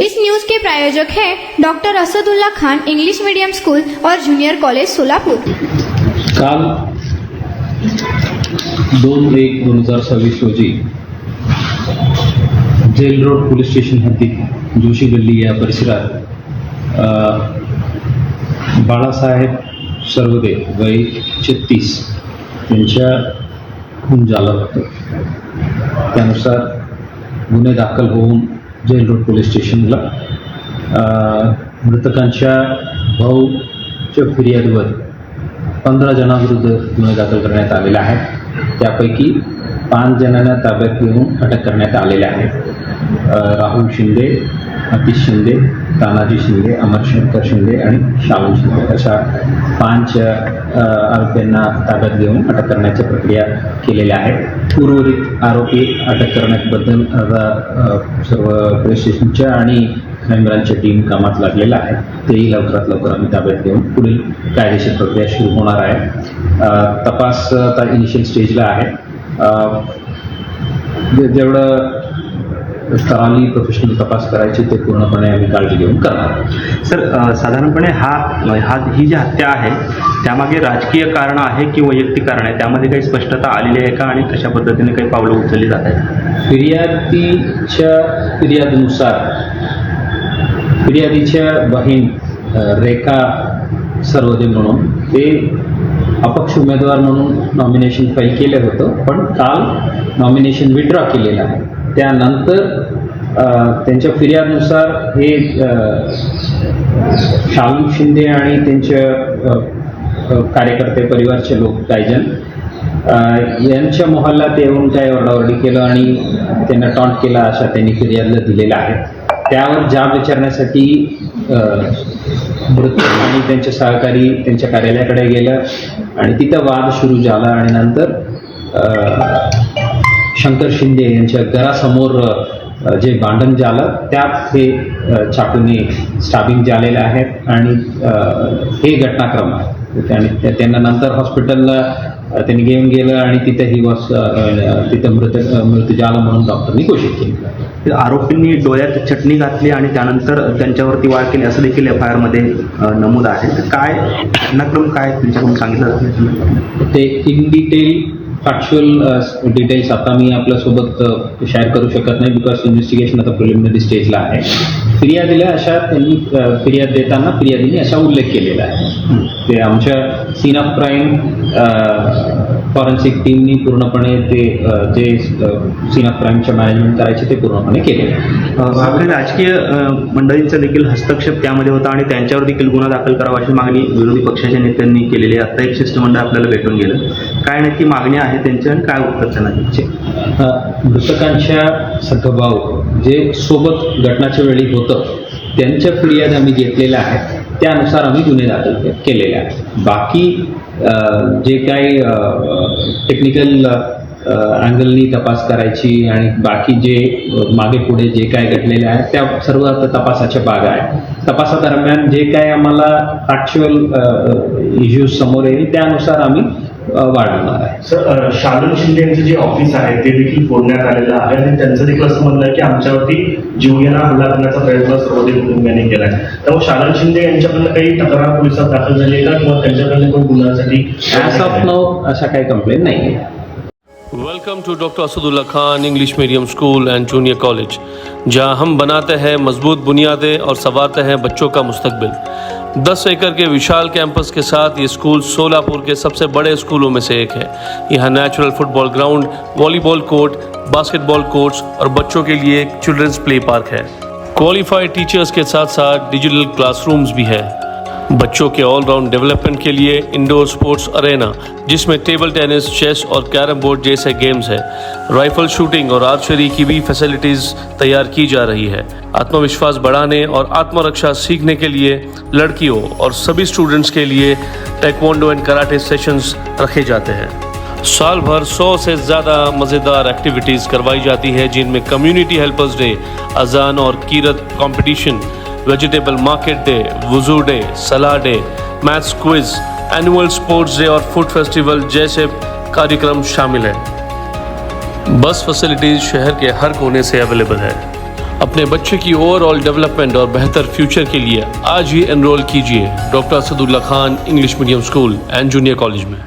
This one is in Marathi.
इस न्यूज के प्रायोजक हैं doctor Asadullah Khan English medium school और जूनियर कॉलेज सोलापुर। काल 2/1/2026 रोजी जेल रोड पोलीस स्टेशन हद्दीत जोशी गल्ली या परिसरात बाळासाहेब सर्वदे वय 36 यांच्या खून झाला होता। त्यानुसार गुन्हे दाखल होऊन जेल रोड पोलीस स्टेशनला मृतकांच्या भाऊच्या फिर्यादीवर 15 जणांविरुद्ध गुन्हे दाखल करण्यात आलेले आहेत। त्यापैकी 5 जणांना ताब्यात घेऊन अटक करण्यात आलेले आहे। राहुल शिंदे, अतिश शिंदे, तानाजी शिंदे, अमरशंकर शिंदे आणि शाहू शिंदे अशा 5 आरोपींना ताब्यात घेऊन अटक करण्याची प्रक्रिया केलेली आहे। उर्वरित आरोपी अटक करण्याबद्दल सर्व पोलीस स्टेशनच्या आणि क्राईम ब्रांचच्या टीम कामात लागलेला आहे। तेही लवकरात लवकर आम्ही ताब्यात घेऊन पुढील कायदेशीर प्रक्रिया सुरू होणार आहे। तपास आता इनिशियल स्टेजला आहे। जेवढं स्तरांनी प्रोफेशनल तपास करायची ते पूर्णपणे आम्ही काळजी घेऊन करणार। सर, साधारणपणे ही जी हत्या आहे त्यामागे राजकीय कारण आहे की वैयक्तिक कारण आहे, त्यामध्ये काही स्पष्टता आलेली आहे का आणि कशा पद्धतीने काही पावलं उचलली जात आहेत? फिर्यादीच्या बहीण रेखा सर्वदे म्हणून ते अपक्ष उमेदवार म्हणून नॉमिनेशन फाईल केलं होतं, पण काल नॉमिनेशन विड्रॉ केलेलं आहे। त्यानंतर त्यांच्या फिर्यादीनुसार हे शाहू शिंदे आणि त्यांचे कार्यकर्ते परिवारचे लोक काही जण यांच्या मोहल्ल्यात येऊन काय ओरडाओरडी केलं आणि त्यांना टॉन्ट केला अशा त्यांनी फिर्यादीला दिलेला आहे। त्यावर जाब विचारण्यासाठी मृत आणि त्यांचे सहकारी त्यांच्या कार्यालयाकडे गेलं आणि तिथं वाद सुरू झाला आणि नंतर शंकर शिंदे यांच्या घरासमोर जे भांडण झालं त्यात हे चाकूने स्टाबिंग झालेले आहेत आणि हे घटनाक्रम आहे। आणि त्यांना नंतर हॉस्पिटलला त्यांनी घेऊन गेलं आणि तिथं मृत्यू झाला म्हणून डॉक्टरनी घोषित केली। आरोपींनी डोळ्यात चटणी घातली आणि त्यानंतर त्यांच्यावरती वार केली असं देखील FIR मध्ये नमूद आहे। तर काय घटनाक्रम काय त्यांच्याकडून सांगितलं जातं? ते इन डिटेल फॅक्च्युअल डिटेल्स आता मी आपल्यासोबत शेअर करू शकत नाही, बिकॉज इन्व्हेस्टिगेशन आता प्रिलिमिनरी स्टेजला आहे। फिर्यादीला अशा त्यांनी फिर्याद देताना फिर्यादीने असा उल्लेख केलेला आहे। ते आमच्या सीन ऑफ क्राईम फॉरेन्सिक टीमनी पूर्णपणे ते जे सीन ऑफ क्राईमचं मॅनेजमेंट करायचे ते पूर्णपणे केलेलं आहे। आपल्या राजकीय मंडळींचा देखील हस्तक्षेप त्यामध्ये होता आणि त्यांच्यावर देखील गुन्हा दाखल करावा अशी मागणी विरोधी पक्षाच्या नेत्यांनी केलेली आहे। आता एक शिष्टमंडळ आपल्याला भेटून गेलं, काय नक्की मागणी आहे त्यांची आणि काय उत्तर त्यांना द्यायचे? मृतकांच्या सगभाऊ जे सोबत घटनाच्या वेळी होतं त्यांच्या फिर्याद आम्ही घेतलेल्या आहेत, त्यानुसार आम्ही गुन्हे दाखल केलेले आहेत। बाकी जे काही टेक्निकल अँगलनी तपास करायची आणि बाकी जे मागे पुढे जे काय घडलेले आहे त्या सर्व तपासाच्या भाग आहे। तपासादरम्यान जे काय आम्हाला फॅक्च्युअल इश्यूज समोर येईल त्यानुसार आम्ही वाढवणार आहे। सर, शालन शिंदे यांचं जे ऑफिस आहे ते देखील फोडण्यात आलेलं आहे आणि त्यांचं देखील असं म्हणणं आहे की आमच्यावरती जीवघेणा हल्ला करण्याचा प्रयत्न सर्वोदय कुटुंबियांनी केला आहे। त्यामुळे शालन शिंदे यांच्याकडनं काही तक्रार पोलिसात दाखल झाली आहे का किंवा त्यांच्याकडनं कोण गुन्ह्यासाठी ॲज ऑफ नाउ अशा काही कंप्लेंट नाही आहे। Welcome to doctor Asadullah Khan English medium school and junior college, जहां हम बनाते हैं मजबूत बुनियादें और संवारते हैं बच्चों का मुस्तकबिल। 10 एकड़ के विशाल कैंपस के साथ ये स्कूल सोलापुर के सबसे बड़े स्कूलों में से एक है। यहाँ natural football ground, volleyball court, basketball courts और बच्चों के लिए एक चिल्ड्रंस प्ले पार्क है। क्वालिफाइड टीचर्स के साथ साथ डिजिटल क्लासरूम्स भी है। बच्चों के ऑलराउंड डेवलपमेंट के लिए इंडोर स्पोर्ट्स अरेना, जिसमें टेबल टेनिस, चेस और कैरम बोर्ड जैसे गेम्स हैं। राइफल शूटिंग और आर्चरी की भी फैसिलिटीज़ तैयार की जा रही है। आत्मविश्वास बढ़ाने और आत्मरक्षा सीखने के लिए लड़कियों और सभी स्टूडेंट्स के लिए टेक्वांडो एंड कराटे सेशंस रखे जाते हैं। साल भर 100 से ज़्यादा मज़ेदार एक्टिविटीज़ करवाई जाती है, जिनमें कम्युनिटी हेल्पर्स डे, अजान और कीरत कंपटीशन, वेजिटेबल मार्केट डे, वुजू डे, सलाह day, maths quiz, annual sports day और फूड फेस्टिवल जैसे कार्यक्रम शामिल हैं। बस फैसिलिटीज़ शहर के हर कोने से अवेलेबल है। अपने बच्चे की ओवरऑल डेवलपमेंट और बेहतर फ्यूचर के लिए आज ही एनरोल कीजिए doctor Asadullah Khan English medium school and junior college में।